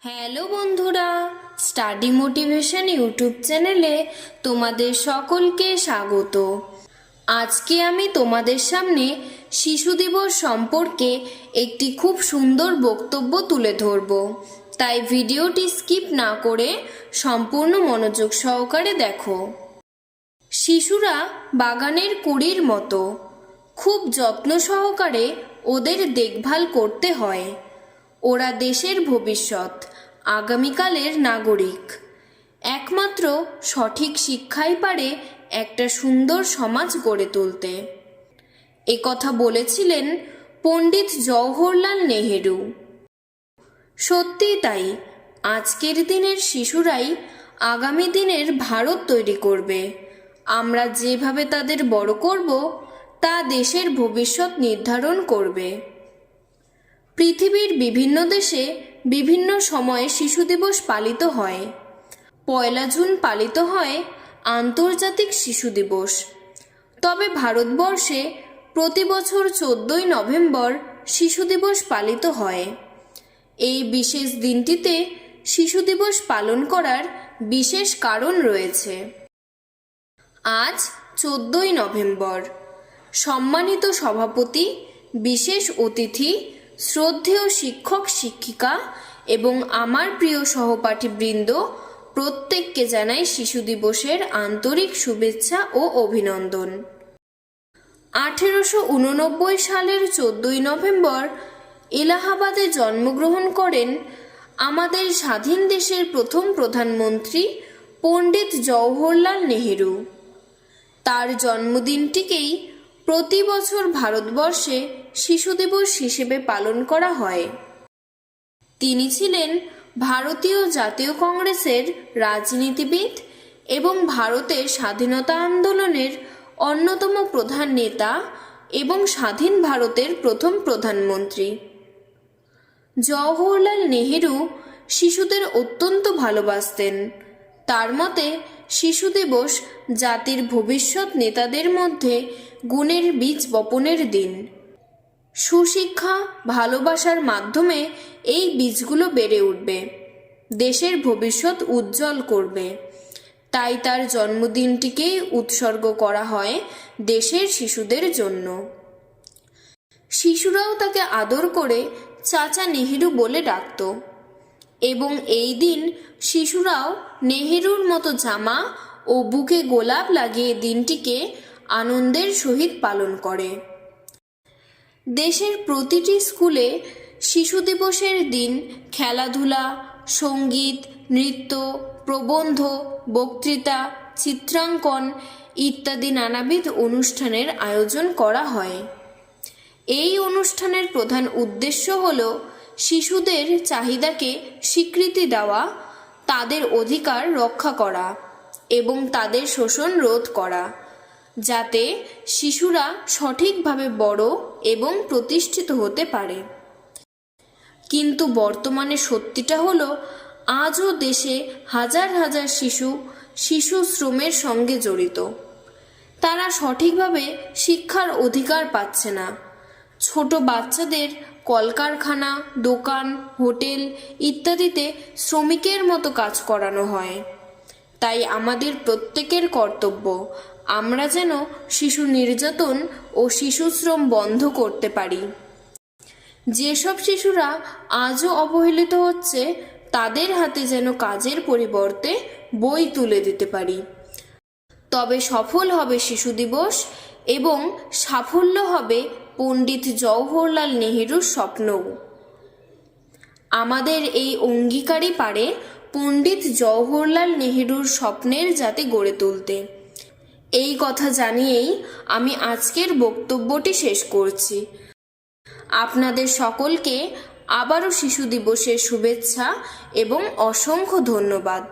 Hello বন্ধুরা, study motivation YouTube চ্যানেলে তোমাদের সকলকে স্বাগত। আজকে আমি তোমাদের সামনে শিশু দিবস সম্পর্কে একটি খুব সুন্দর বক্তব্য তুলে ধরব, তাই ভিডিওটি স্কিপ না করে সম্পূর্ণ মনোযোগ সহকারে দেখো। শিশুরা বাগানের কুঁড়ির মতো, খুব যত্ন সহকারে ওদের দেখভাল করতে হয়। ওরা দেশের ভবিষ্যৎ, আগামীকালের নাগরিক। একমাত্র সঠিক শিক্ষাই পারে একটা সুন্দর সমাজ গড়ে তুলতে। কথা বলেছিলেন পণ্ডিত জওহরলাল নেহেরু। সত্যিই তাই, আজকের দিনের শিশুরাই আগামী দিনের ভারত তৈরি করবে। আমরা যেভাবে তাদের বড় করব, তা দেশের ভবিষ্যৎ নির্ধারণ করবে। পৃথিবীর বিভিন্ন দেশে বিভিন্ন সময়ে শিশু দিবস পালিত হয়। 1 জুন পালিত হয় আন্তর্জাতিক শিশু দিবস। তবে ভারতবর্ষে প্রতি বছর 14 নভেম্বর শিশু দিবস পালিত হয়। এই বিশেষ দিনটিতে শিশু দিবস পালন করার বিশেষ কারণ রয়েছে। আজ 14 নভেম্বর। সম্মানিত সভাপতি, বিশেষ অতিথি, শ্রদ্ধেয় শিক্ষক শিক্ষিকা এবং আমার প্রিয় সহপাঠীবৃন্দ, প্রত্যেককে জানাই শিশু দিবসের আন্তরিক শুভেচ্ছা ও অভিনন্দন। 1889 সালের 14 নভেম্বর এলাহাবাদে জন্মগ্রহণ করেন আমাদের স্বাধীন দেশের প্রথম প্রধানমন্ত্রী পণ্ডিত জওহরলাল নেহেরু। তার জন্মদিনটিকেই প্রতি বছর ভারতবর্ষে শিশু দিবস হিসেবে পালন করা হয়। তিনি ছিলেন ভারতীয় জাতীয় কংগ্রেসের রাজনীতিবিদ এবং ভারতের স্বাধীনতা আন্দোলনের অন্যতম প্রধান নেতা এবং স্বাধীন ভারতের প্রথম প্রধানমন্ত্রী। জওহরলাল নেহেরু শিশুদের অত্যন্ত ভালোবাসতেন। তার মতে শিশু দিবস জাতির ভবিষ্যৎ নেতাদের মধ্যে গুণের বীজ বপনের দিন। সুশিক্ষা, ভালোবাসার মাধ্যমে এই বীজগুলো বেড়ে উঠবে, দেশের ভবিষ্যৎ উজ্জ্বল করবে। তাই তার জন্মদিনটিকেই উৎসর্গ করা হয় দেশের শিশুদের জন্য। শিশুরাও তাকে আদর করে চাচা নেহেরু বলে ডাকত এবং এই দিন শিশুরাও নেহেরুর মতো জামা ও বুকে গোলাপ লাগিয়ে দিনটিকে আনন্দের সহিত পালন করে। দেশের প্রতিটি স্কুলে শিশু দিবসের দিন খেলাধুলা, সঙ্গীত, নৃত্য, প্রবন্ধ, বক্তৃতা, চিত্রাঙ্কন ইত্যাদি নানাবিধ অনুষ্ঠানের আয়োজন করা হয়। এই অনুষ্ঠানের প্রধান উদ্দেশ্য হল শিশুদের চাহিদাকে স্বীকৃতি দেওয়া, তাদের অধিকার রক্ষা করা এবং তাদের শোষণ রোধ করা, যাতে শিশুরা সঠিকভাবে বড় এবং প্রতিষ্ঠিত হতে পারে। কিন্তু বর্তমানে সত্যিটা হলো, আজও দেশে হাজার হাজার শিশু শ্রমের সঙ্গে জড়িত। তারা সঠিকভাবে শিক্ষার অধিকার পাচ্ছে না। ছোট বাচ্চাদের কলকারখানা, দোকান, হোটেল ইত্যাদিতে শ্রমিকের মতো কাজ করানো হয়। তাই আমাদের প্রত্যেকের কর্তব্য আমরা যেন শিশু নির্যাতন ও শিশুশ্রম বন্ধ করতে পারি। যেসব শিশুরা আজও অবহেলিত হচ্ছে, তাদের হাতে যেন কাজের পরিবর্তে বই তুলে দিতে পারি। তবে সফল হবে শিশু দিবস এবং সাফল্য হবে পণ্ডিত জওহরলাল নেহেরুর স্বপ্নও। আমাদের এই অঙ্গীকারই পারে পণ্ডিত জওহরলাল নেহেরুর স্বপ্নের জাতি গড়ে তুলতে। এই কথা জানিয়েই আমি আজকের বক্তব্যটি শেষ করছি। আপনাদের সকলকে আবারও শিশু দিবসের শুভেচ্ছা এবং অসংখ্য ধন্যবাদ।